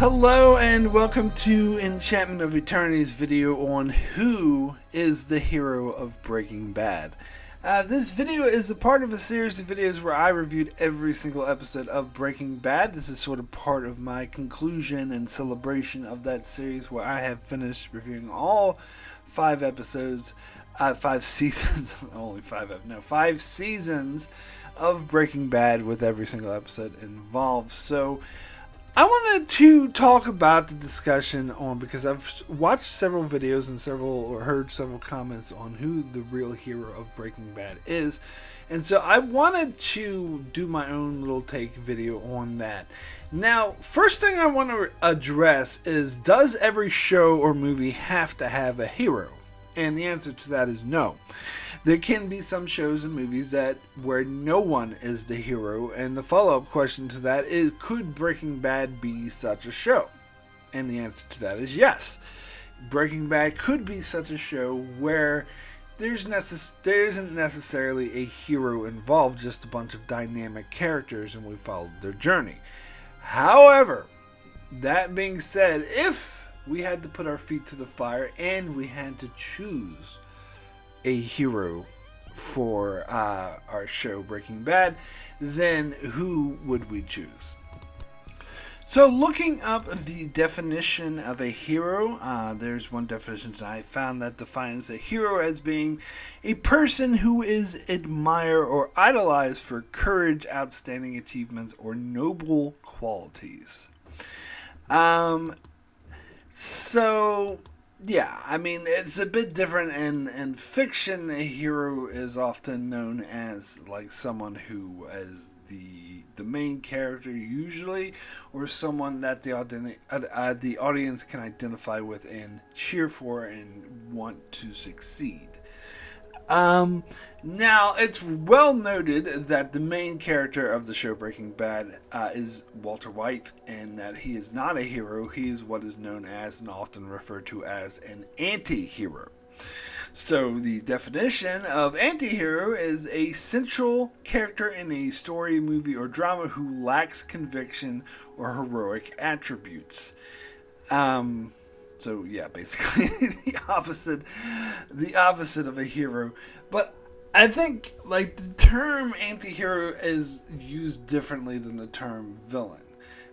Hello and welcome to Enchantment of Eternity's video on who is the hero of Breaking Bad. This video is a part of a series of videos where I reviewed every single episode of Breaking Bad. This is sort of part of my conclusion and celebration of that series where I have finished reviewing all 5 episodes, 5 seasons, five seasons of Breaking Bad with every single episode involved. So I wanted to talk about the discussion on, because I've watched several videos and heard several comments on who the real hero of Breaking Bad is. And so I wanted to do my own little take video on that. Now, first thing I want to address is, does every show or movie have to have a hero? And the answer to that is no. There can be some shows and movies where no one is the hero, and the follow-up question to that is, could Breaking Bad be such a show? And the answer to that is yes. Breaking Bad could be such a show where there isn't necessarily a hero involved, just a bunch of dynamic characters, and we follow their journey. However, that being said, if we had to put our feet to the fire and we had to choose a hero for our show Breaking Bad, then who would we choose? So looking up the definition of a hero, there's one definition I found that defines a hero as being a person who is admired or idolized for courage, outstanding achievements, or noble qualities. Yeah, I mean, it's a bit different in fiction. A hero is often known as like someone who is the main character usually, or someone that the audience can identify with and cheer for and want to succeed. Now, it's well noted that the main character of the show Breaking Bad is Walter White, and that he is not a hero. He is what is known as and often referred to as an anti-hero. So the definition of anti-hero is a central character in a story, movie, or drama who lacks conviction or heroic attributes. So yeah, basically the opposite of a hero. But I think like the term anti-hero is used differently than the term villain,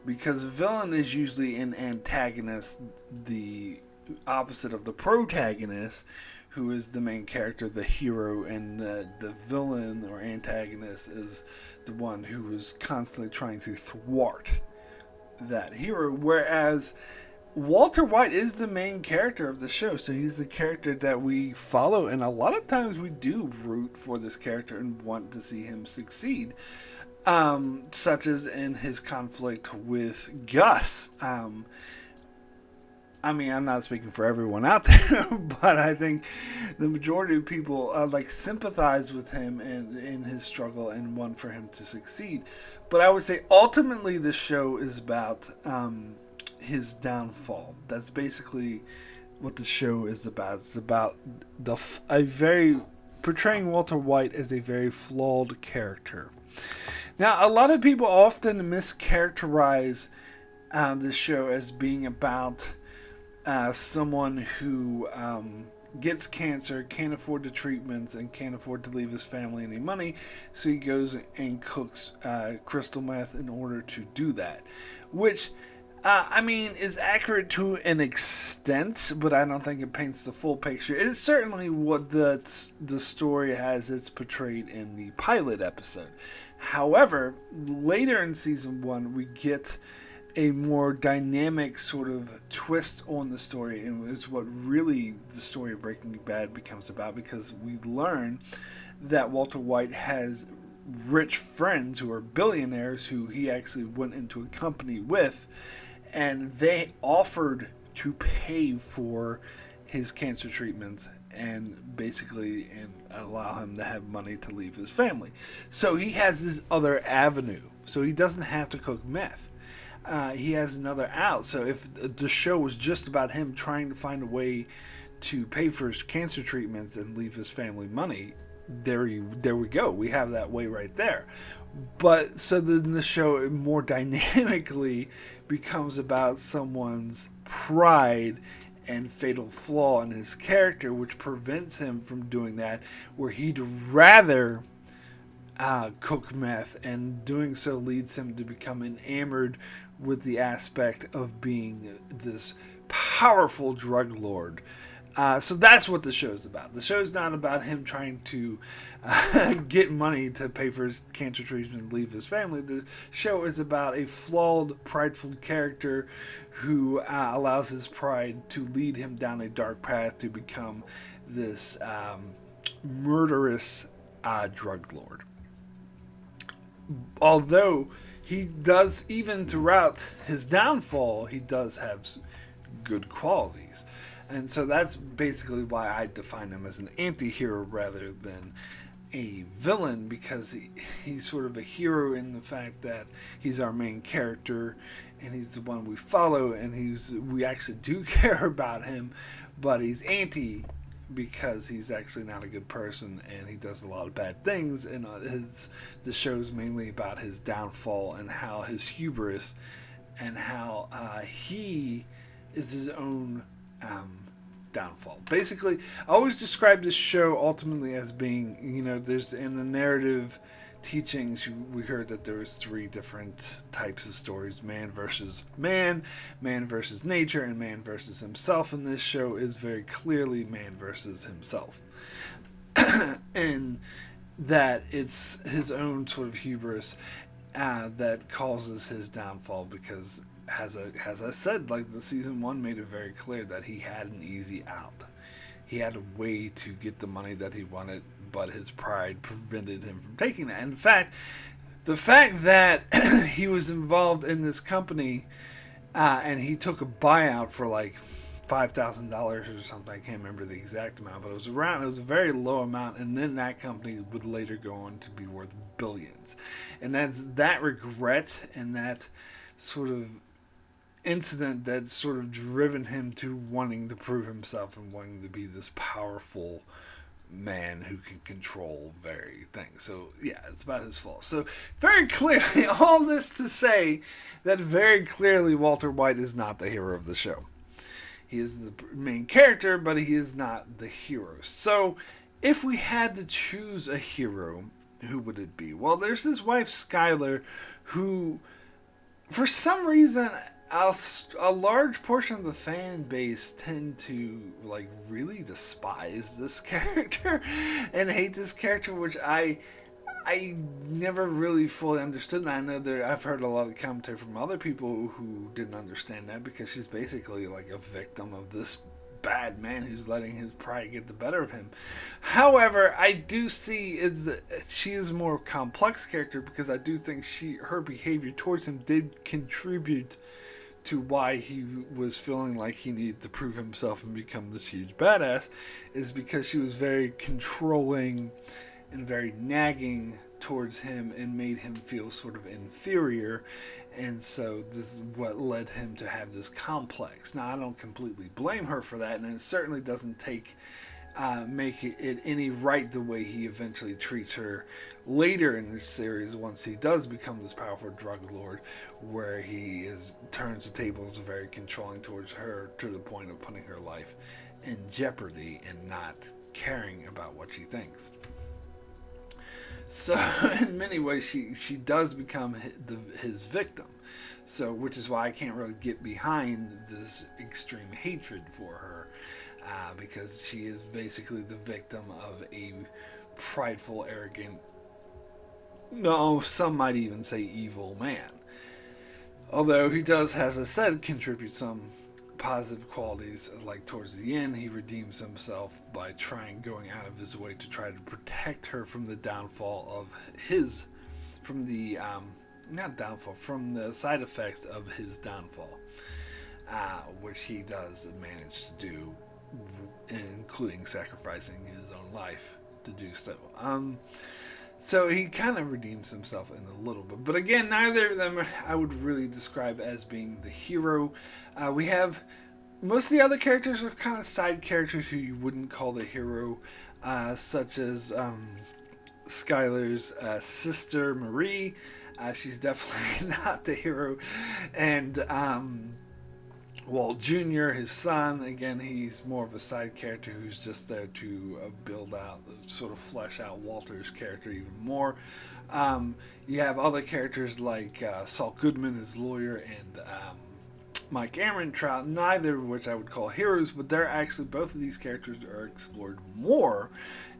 because villain is usually an antagonist, the opposite of the protagonist, who is the main character, the hero, and the villain or antagonist is the one who is constantly trying to thwart that hero. Whereas Walter White is the main character of the show, so he's the character that we follow, and a lot of times we do root for this character and want to see him succeed, such as in his conflict with Gus. I mean, I'm not speaking for everyone out there, but I think the majority of people sympathize with him in his struggle and want for him to succeed. But I would say ultimately the show is about his downfall. That's basically what the show is about. It's about portraying Walter White as a very flawed character. Now, a lot of people often mischaracterize the show as being about someone who gets cancer, can't afford the treatments, and can't afford to leave his family any money, so he goes and cooks crystal meth in order to do that, which I mean, is accurate to an extent, but I don't think it paints the full picture. It is certainly what the story as it's portrayed in the pilot episode. However, later in season 1, we get a more dynamic sort of twist on the story, and is what really the story of Breaking Bad becomes about, because we learn that Walter White has rich friends who are billionaires who he actually went into a company with, and they offered to pay for his cancer treatments and basically allow him to have money to leave his family. So he has this other avenue. So he doesn't have to cook meth. He has another out. So if the show was just about him trying to find a way to pay for his cancer treatments and leave his family money, there we go. We have that way right there. But so then the show more dynamically becomes about someone's pride and fatal flaw in his character, which prevents him from doing that, where he'd rather cook meth, and doing so leads him to become enamored with the aspect of being this powerful drug lord. So that's what the show's about. The show's not about him trying to get money to pay for his cancer treatment and leave his family. The show is about a flawed, prideful character who allows his pride to lead him down a dark path to become this murderous drug lord. Although he does, even throughout his downfall, he does have good qualities. And so that's basically why I define him as an anti-hero rather than a villain, because he's sort of a hero in the fact that he's our main character and he's the one we follow, and we actually do care about him, but he's anti because he's actually not a good person and he does a lot of bad things, and the show's mainly about his downfall and how his hubris and how he is his own downfall. Basically, I always describe this show ultimately as being, there's in the narrative teachings, we heard that there was 3 different types of stories: man versus man, man versus nature, and man versus himself. And this show is very clearly man versus himself. And that it's his own sort of hubris that causes his downfall, because as I said, like, the season 1 made it very clear that he had an easy out. He had a way to get the money that he wanted, but his pride prevented him from taking that. In fact, the fact that he was involved in this company and he took a buyout for like $5,000 or something, I can't remember the exact amount, but it was a very low amount, and then that company would later go on to be worth billions. And that's that regret and that sort of incident that's sort of driven him to wanting to prove himself and wanting to be this powerful man who can control very things. So yeah, it's about his fault. So very clearly, all this to say that very clearly Walter White is not the hero of the show. He is the main character, but he is not the hero. So if we had to choose a hero, who would it be? Well, there's his wife Skylar, who for some reason a large portion of the fan base tend to like really despise this character and hate this character, which I never really fully understood. And I know I've heard a lot of commentary from other people who didn't understand that, because she's basically like a victim of this bad man who's letting his pride get the better of him. However, I do see she is a more complex character, because I do think her behavior towards him did contribute to why he was feeling like he needed to prove himself and become this huge badass, is because she was very controlling and very nagging towards him and made him feel sort of inferior. And so this is what led him to have this complex. Now, I don't completely blame her for that, and it certainly doesn't make it any right the way he eventually treats her later in the series, once he does become this powerful drug lord, where he turns the tables very controlling towards her to the point of putting her life in jeopardy and not caring about what she thinks. So in many ways, she does become his victim. So, which is why I can't really get behind this extreme hatred for her, because she is basically the victim of a prideful, arrogant, some might even say evil man. Although he does, as I said, contribute some positive qualities. Like towards the end, he redeems himself by going out of his way to try to protect her from the downfall of from the side effects of his downfall, which he does manage to do, including sacrificing his own life to do so. So he kind of redeems himself in a little bit. But again, neither of them I would really describe as being the hero. We have most of the other characters are kind of side characters who you wouldn't call the hero, such as Skylar's sister Marie. She's definitely not the hero. And Walt Jr., his son, again, he's more of a side character who's just there to build out, sort of flesh out Walter's character even more. You have other characters like Saul Goodman, his lawyer, and Mike Ehrmantraut, neither of which I would call heroes, but they're actually, both of these characters are explored more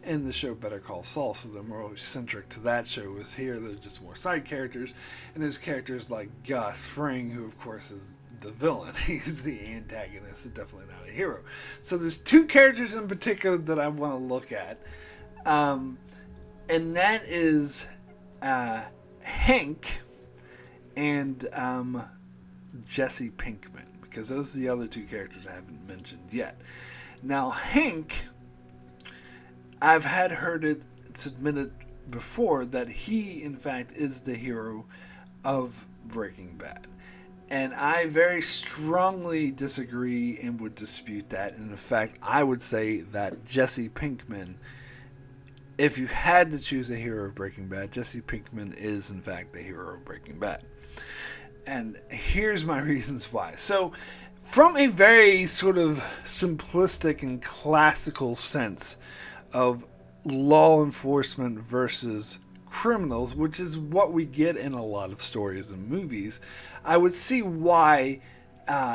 in the show Better Call Saul, so they're more centric to that show. As here, they're just more side characters, and there's characters like Gus Fring, who of course is the villain. He's the antagonist, definitely not a hero. So there's two characters in particular that I want to look at, and that is Hank and Jesse Pinkman, because those are the other two characters I haven't mentioned yet. Now, Hank, I've heard it admitted before that he, in fact, is the hero of Breaking Bad. And I very strongly disagree and would dispute that. And in fact, I would say that Jesse Pinkman, if you had to choose a hero of Breaking Bad, Jesse Pinkman is, in fact, the hero of Breaking Bad. And here's my reasons why. So, from a very sort of simplistic and classical sense of law enforcement versus criminals, which is what we get in a lot of stories and movies, I would see why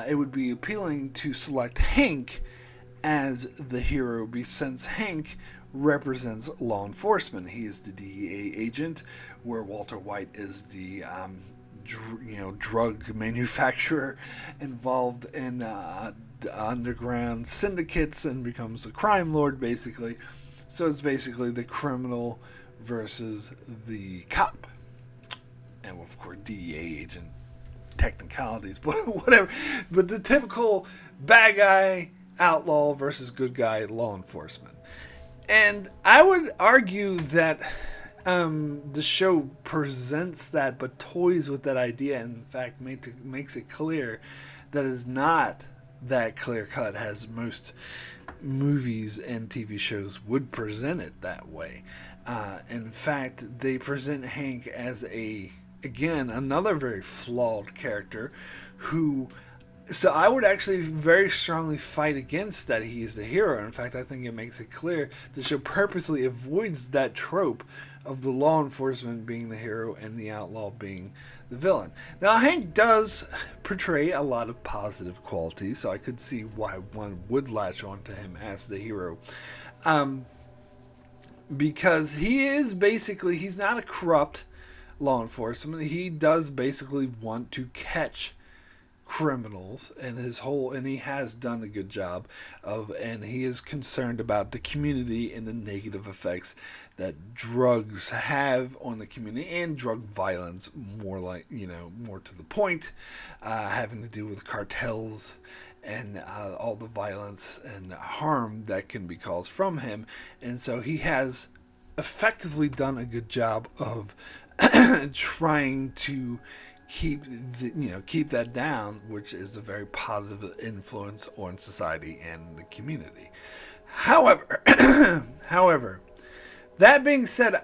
it would be appealing to select Hank as the hero, since Hank represents law enforcement. He is the DEA agent, where Walter White is the drug manufacturer involved in underground syndicates and becomes a crime lord, basically. So it's basically the criminal versus the cop. And of course, DEA agent technicalities, but whatever. But the typical bad guy, outlaw versus good guy, law enforcement. And I would argue that the show presents that, but toys with that idea, and in fact makes it clear that it's not that clear cut as most movies and TV shows would present it that way. In fact, they present Hank as another very flawed character who. So I would actually very strongly fight against that he is the hero. In fact, I think it makes it clear the show purposely avoids that trope of the law enforcement being the hero and the outlaw being the villain. Now, Hank does portray a lot of positive qualities, so I could see why one would latch on to him as the hero. Because he's not a corrupt law enforcement. He does basically want to catch criminals, and he has done a good job and he is concerned about the community and the negative effects that drugs have on the community, and drug violence, more to the point, having to do with cartels and all the violence and harm that can be caused from him. And so he has effectively done a good job of trying to keep that down, which is a very positive influence on society and the community. However, that being said,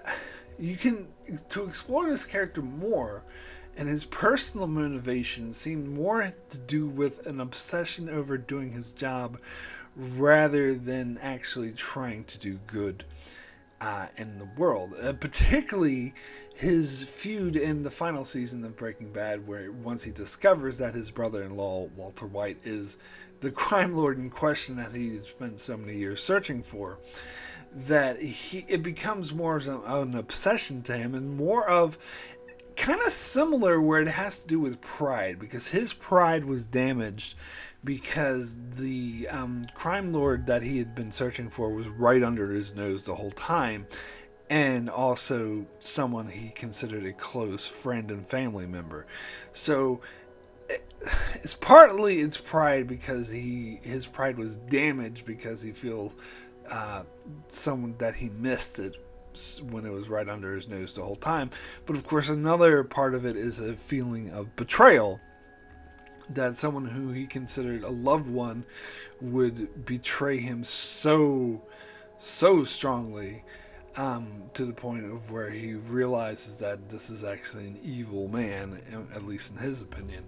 to explore this character more, and his personal motivations seem more to do with an obsession over doing his job rather than actually trying to do good in the world. Particularly his feud in the final season of Breaking Bad, where once he discovers that his brother-in-law, Walter White, is the crime lord in question that he's spent so many years searching for, that it becomes more of an obsession to him, and more of kind of similar where it has to do with pride, because his pride was damaged because the crime lord that he had been searching for was right under his nose the whole time, and also someone he considered a close friend and family member. So it's partly pride, because his pride was damaged because he feels someone that he missed it when it was right under his nose the whole time. But of course, another part of it is a feeling of betrayal, that someone who he considered a loved one would betray him so strongly to the point of where he realizes that this is actually an evil man, at least in his opinion.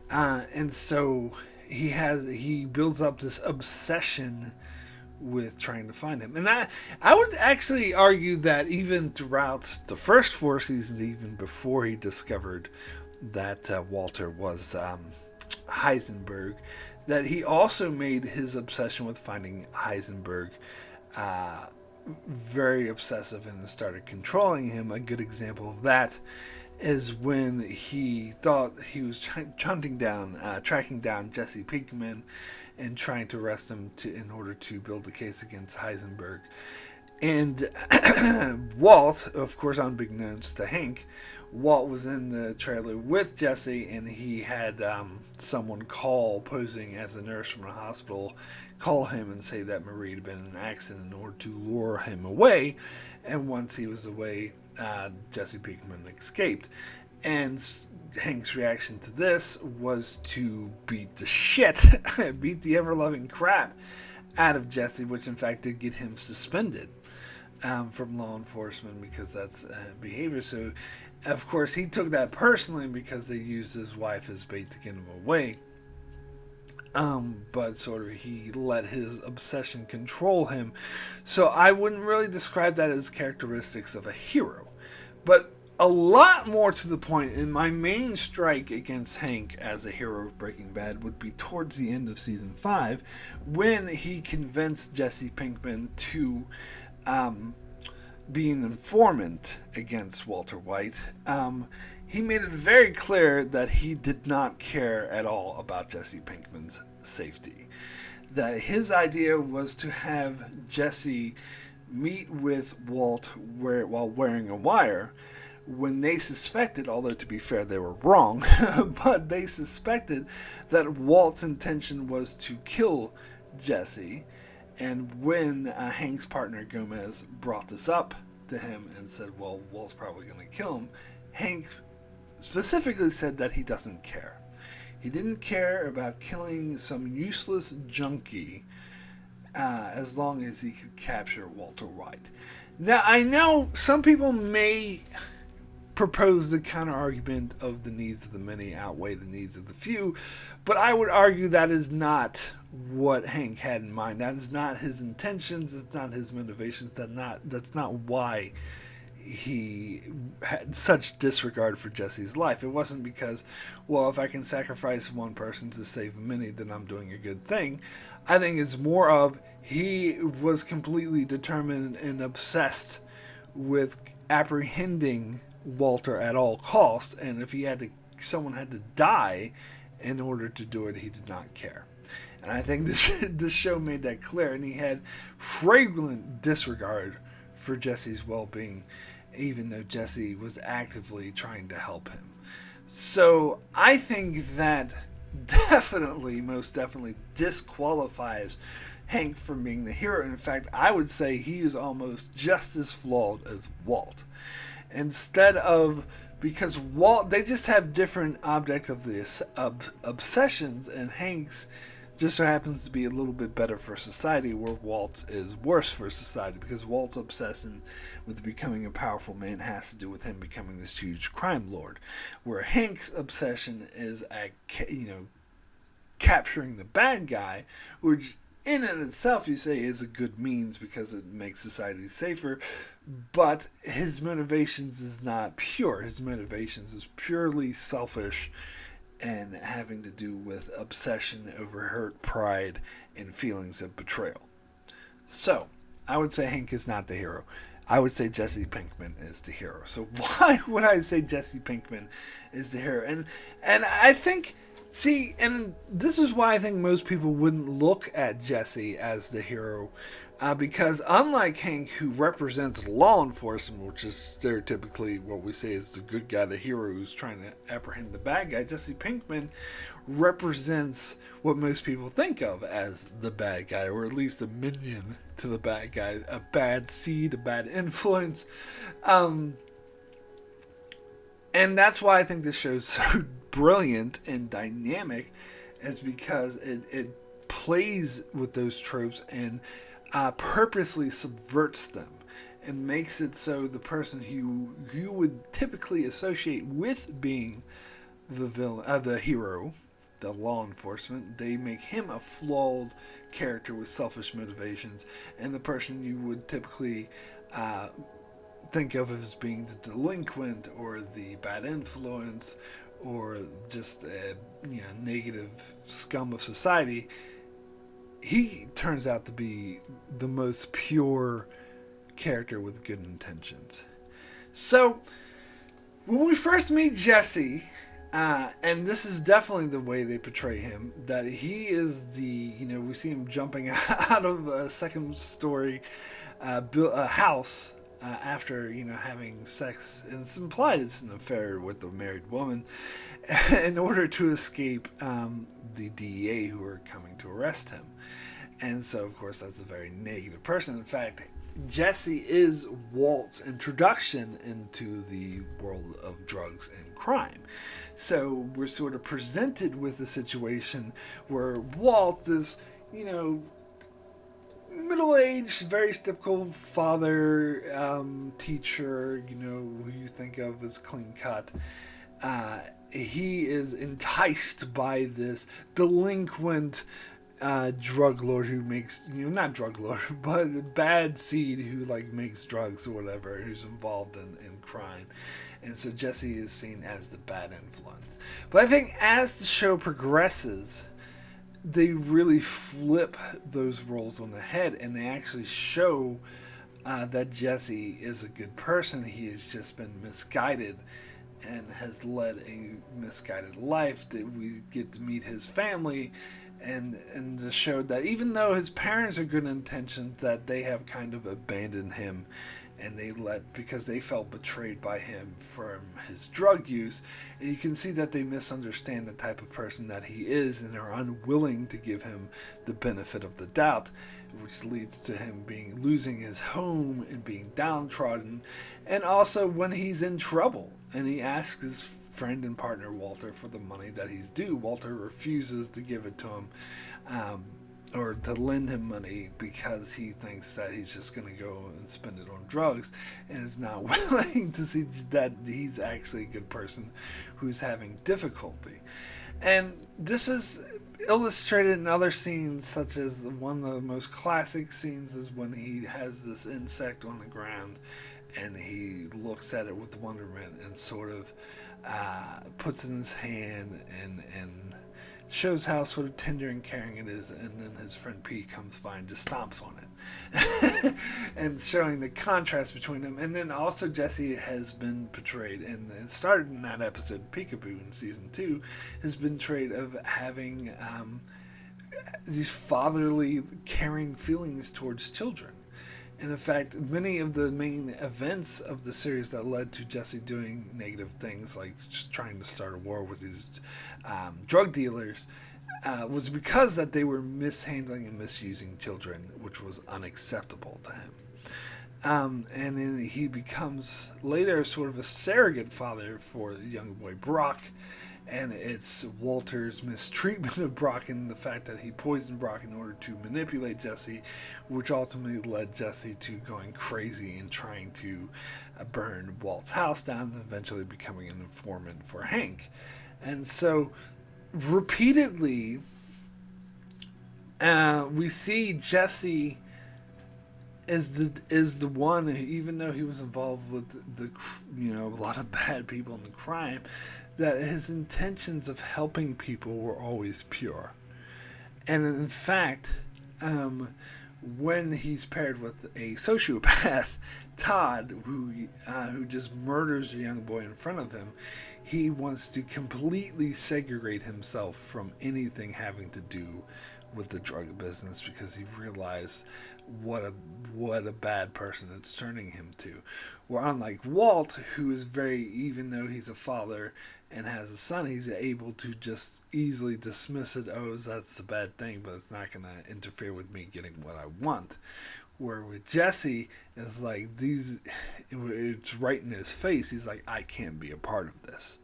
And so he builds up this obsession with trying to find him. And I would actually argue that even throughout the first 4 seasons, even before he discovered that Walter was Heisenberg, that he also made his obsession with finding Heisenberg very obsessive and started controlling him. A good example of that is when he thought he was tracking down Jesse Pinkman and trying to arrest him in order to build a case against Heisenberg. And Walt, of course, unbeknownst to Hank, Walt was in the trailer with Jesse, and he had someone posing as a nurse from a hospital, call him and say that Marie had been in an accident in order to lure him away. And once he was away, Jesse Pinkman escaped. And Hank's reaction to this was to beat the ever-loving crap out of Jesse, which in fact did get him suspended from law enforcement because that's behavior. So, of course, he took that personally because they used his wife as bait to get him away. But sort of he let his obsession control him. So I wouldn't really describe that as characteristics of a hero. But a lot more to the point, and my main strike against Hank as a hero of Breaking Bad would be towards the end of season 5, when he convinced Jesse Pinkman to be an informant against Walter White. He made it very clear that he did not care at all about Jesse Pinkman's safety. That his idea was to have Jesse meet with Walt while wearing a wire, when they suspected, although to be fair they were wrong, but they suspected that Walt's intention was to kill Jesse. And when Hank's partner Gomez brought this up to him and said, well, Walt's probably going to kill him, Hank specifically said that he doesn't care. He didn't care about killing some useless junkie as long as he could capture Walter White. Now, I know some people may propose the counter argument of the needs of the many outweigh the needs of the few, but I would argue that is not what Hank had in mind. That is not his intentions. It's not his motivations. That's not why he had such disregard for Jesse's life. It wasn't because, well, if I can sacrifice one person to save many, then I'm doing a good thing. I think it's more of he was completely determined and obsessed with apprehending Walter at all costs, and if someone had to die in order to do it, he did not care. And I think this show made that clear, and he had flagrant disregard for Jesse's well-being, even though Jesse was actively trying to help him. So I think that most definitely disqualifies Hank from being the hero. In fact, I would say he is almost just as flawed as Walt. Because Walt, they just have different objects of the obsessions, and Hank's just so happens to be a little bit better for society, where Walt is worse for society, because Walt's obsession with becoming a powerful man has to do with him becoming this huge crime lord, where Hank's obsession is at capturing the bad guy, which in and of itself you say is a good means because it makes society safer, but his motivations is not pure. His motivations is purely selfish and having to do with obsession over hurt pride and feelings of betrayal. So, I would say Hank is not the hero. I would say Jesse Pinkman is the hero. So why would I say Jesse Pinkman is the hero? And I think, and this is why I think most people wouldn't look at Jesse as the hero, because unlike Hank, who represents law enforcement, which is stereotypically what we say is the good guy, the hero who's trying to apprehend the bad guy, Jesse Pinkman represents what most people think of as the bad guy, or at least a minion to the bad guy, a bad seed, a bad influence. And that's why I think this show's so brilliant and dynamic, is because it plays with those tropes and purposely subverts them and makes it so the person who you would typically associate with being the villain, the hero, the law enforcement, they make him a flawed character with selfish motivations, and the person you would typically think of as being the delinquent or the bad influence or just a negative scum of society, he turns out to be the most pure character with good intentions. So when we first meet Jesse, and this is definitely the way they portray him, that he is we see him jumping out of a second story house after having sex, and it's implied it's an affair with a married woman, in order to escape the DEA who are coming to arrest him. And so, of course, that's a very negative person. In fact, Jesse is Walt's introduction into the world of drugs and crime. So we're sort of presented with a situation where Walt is, middle-aged, very typical father, teacher, who you think of as clean-cut. He is enticed by this delinquent drug lord who makes, not drug lord, but bad seed who makes drugs or whatever, who's involved in crime. And so Jesse is seen as the bad influence. But I think as the show progresses, they really flip those roles on the head, and they actually show that Jesse is a good person. He has just been misguided and has led a misguided life. That we get to meet his family, and to show that even though his parents are good intentions, that they have kind of abandoned him, and because they felt betrayed by him from his drug use. And you can see that they misunderstand the type of person that he is and are unwilling to give him the benefit of the doubt, which leads to him losing his home and being downtrodden. And also when he's in trouble and he asks his friend and partner Walter for the money that he's due, Walter refuses to give it to him, or to lend him money, because he thinks that he's just going to go and spend it on drugs, and is not willing to see that he's actually a good person who's having difficulty. And this is illustrated in other scenes, such as one of the most classic scenes is when he has this insect on the ground and he looks at it with wonderment and sort of puts it in his hand and shows how sort of tender and caring it is, and then his friend Pete comes by and just stomps on it. And showing the contrast between them. And then also Jesse has been portrayed, and it started in that episode Peekaboo in season 2, has been portrayed of having these fatherly caring feelings towards children. And in fact, many of the main events of the series that led to Jesse doing negative things, like just trying to start a war with these drug dealers, was because that they were mishandling and misusing children, which was unacceptable to him. And then he becomes later sort of a surrogate father for the young boy Brock. And it's Walter's mistreatment of Brock and the fact that he poisoned Brock in order to manipulate Jesse, which ultimately led Jesse to going crazy and trying to burn Walt's house down and eventually becoming an informant for Hank. And so repeatedly we see Jesse is the one, even though he was involved with a lot of bad people in the crime, that his intentions of helping people were always pure. And in fact, when he's paired with a sociopath, Todd, who just murders a young boy in front of him, he wants to completely segregate himself from anything having to do with the drug business, because he realized what a bad person it's turning him to. Where unlike Walt, who is even though he's a father and has a son, he's able to just easily dismiss it. Oh, that's the bad thing, but it's not going to interfere with me getting what I want. Where with Jesse, it's like it's right in his face. He's like, I can't be a part of this.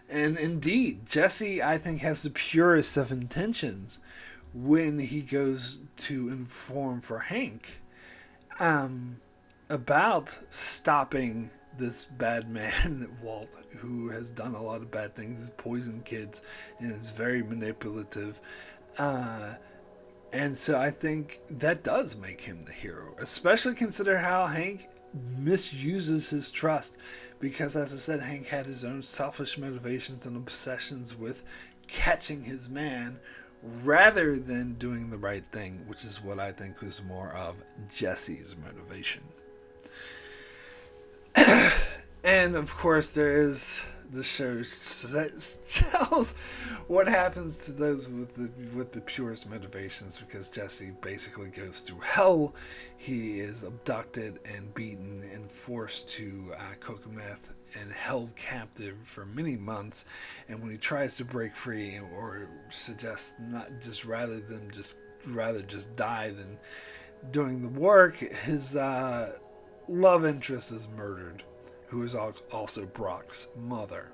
And indeed, Jesse, I think, has the purest of intentions when he goes to inform for Hank. about stopping this bad man, Walt, who has done a lot of bad things, he's poisoned kids, and is very manipulative. And so I think that does make him the hero, especially consider how Hank misuses his trust. Because, as I said, Hank had his own selfish motivations and obsessions with catching his man rather than doing the right thing, which is what I think was more of Jesse's motivation. And of course, there is the show that tells what happens to those with the purest motivations, because Jesse basically goes through hell. He is abducted and beaten and forced to cook meth and held captive for many months. And when he tries to break free, or suggests not just rather just die than doing the work, his love interest is murdered, who is also Brock's mother,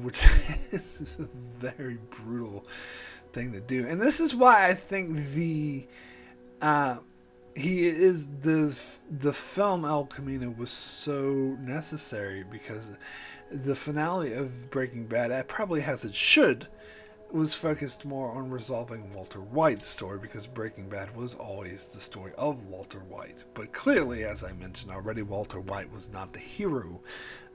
which is a very brutal thing to do. And this is why I think the film El Camino was so necessary, because the finale of Breaking Bad, probably as it should, was focused more on resolving Walter White's story, because Breaking Bad was always the story of Walter White. But clearly, as I mentioned already, Walter White was not the hero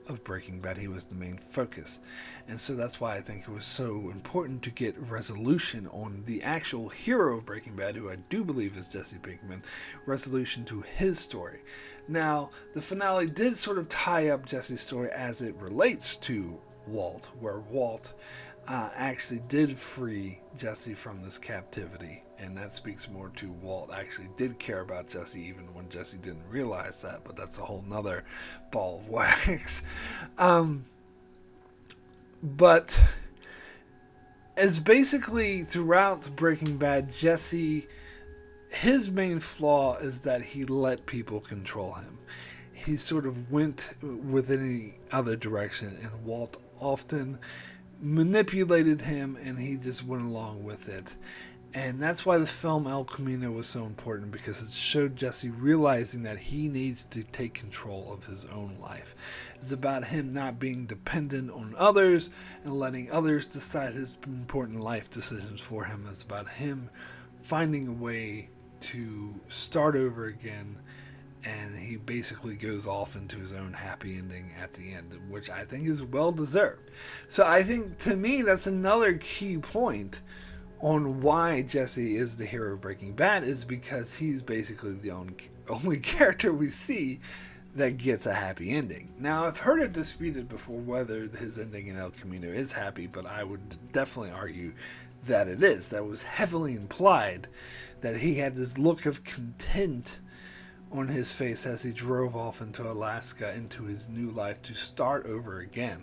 of Breaking Bad. He was the main focus. And so that's why I think it was so important to get resolution on the actual hero of Breaking Bad, who I do believe is Jesse Pinkman, resolution to his story. Now, the finale did sort of tie up Jesse's story as it relates to Walt, where Walt actually did free Jesse from this captivity, and that speaks more to Walt actually did care about Jesse, even when Jesse didn't realize that, but that's a whole nother ball of wax. But as basically throughout Breaking Bad, Jesse, his main flaw is that he let people control him. He sort of went with any other direction, and Walt often manipulated him, and he just went along with it. And that's why the film El Camino was so important, because it showed Jesse realizing that he needs to take control of his own life. It's about him not being dependent on others and letting others decide his important life decisions for him. It's about him finding a way to start over again, and he basically goes off into his own happy ending at the end, which I think is well deserved. So I think, to me, that's another key point on why Jesse is the hero of Breaking Bad, is because he's basically the only character we see that gets a happy ending. Now, I've heard it disputed before whether his ending in El Camino is happy, but I would definitely argue that it is. That was heavily implied, that he had this look of content on his face as he drove off into Alaska, into his new life, to start over again.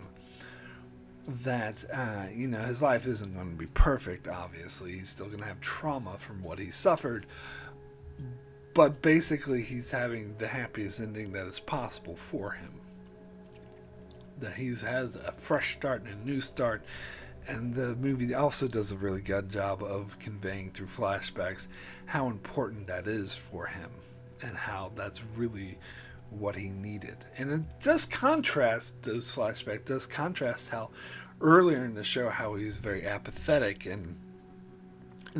That, his life isn't going to be perfect, obviously. He's still going to have trauma from what he suffered. But basically, he's having the happiest ending that is possible for him. That he has a fresh start and a new start. And the movie also does a really good job of conveying through flashbacks how important that is for him, and how that's really what he needed. And it does contrast, those flashbacks does contrast how earlier in the show, how he was very apathetic and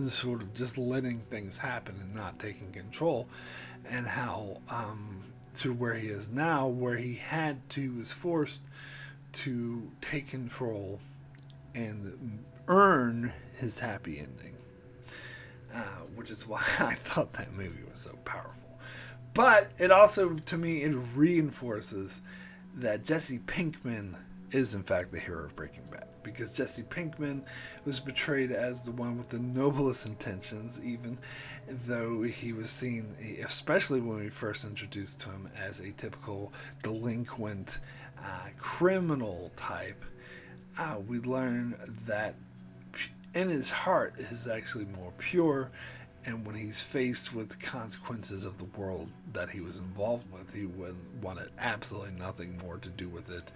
sort of just letting things happen and not taking control, and how to where he is now, where he was forced to take control and earn his happy ending, which is why I thought that movie was so powerful. But it also, to me, it reinforces that Jesse Pinkman is in fact the hero of Breaking Bad, because Jesse Pinkman was portrayed as the one with the noblest intentions, even though he was seen, especially when we first introduced to him, as a typical delinquent criminal type. We learn that in his heart is actually more pure, and when he's faced with the consequences of the world that he was involved with, he wanted absolutely nothing more to do with it.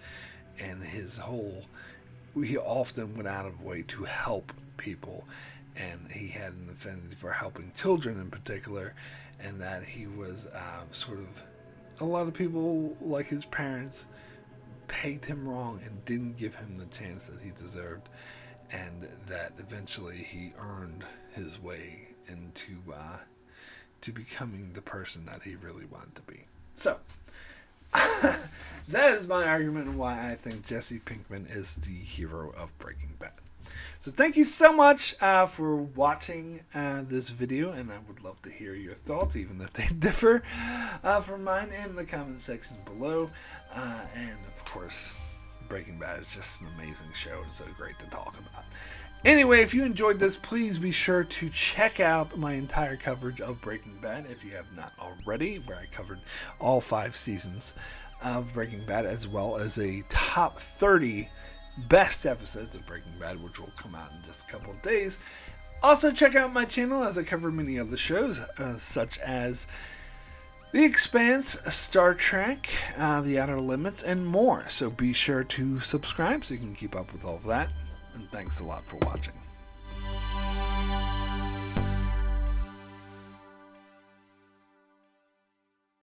And he often went out of way to help people. and he had an affinity for helping children in particular, and that he was sort of, a lot of people, like his parents, pegged him wrong and didn't give him the chance that he deserved, and that eventually he earned his way into to becoming the person that he really wanted to be. So, that is my argument on why I think Jesse Pinkman is the hero of Breaking Bad. So thank you so much for watching this video, and I would love to hear your thoughts, even if they differ from mine, in the comment sections below. And of course, Breaking Bad is just an amazing show. It's so great to talk about. Anyway, if you enjoyed this, please be sure to check out my entire coverage of Breaking Bad if you have not already, where I covered all 5 seasons of Breaking Bad, as well as a top 30 best episodes of Breaking Bad, which will come out in just a couple of days. Also, check out my channel as I cover many other shows, such as The Expanse, Star Trek, The Outer Limits, and more. So be sure to subscribe so you can keep up with all of that. And thanks a lot for watching.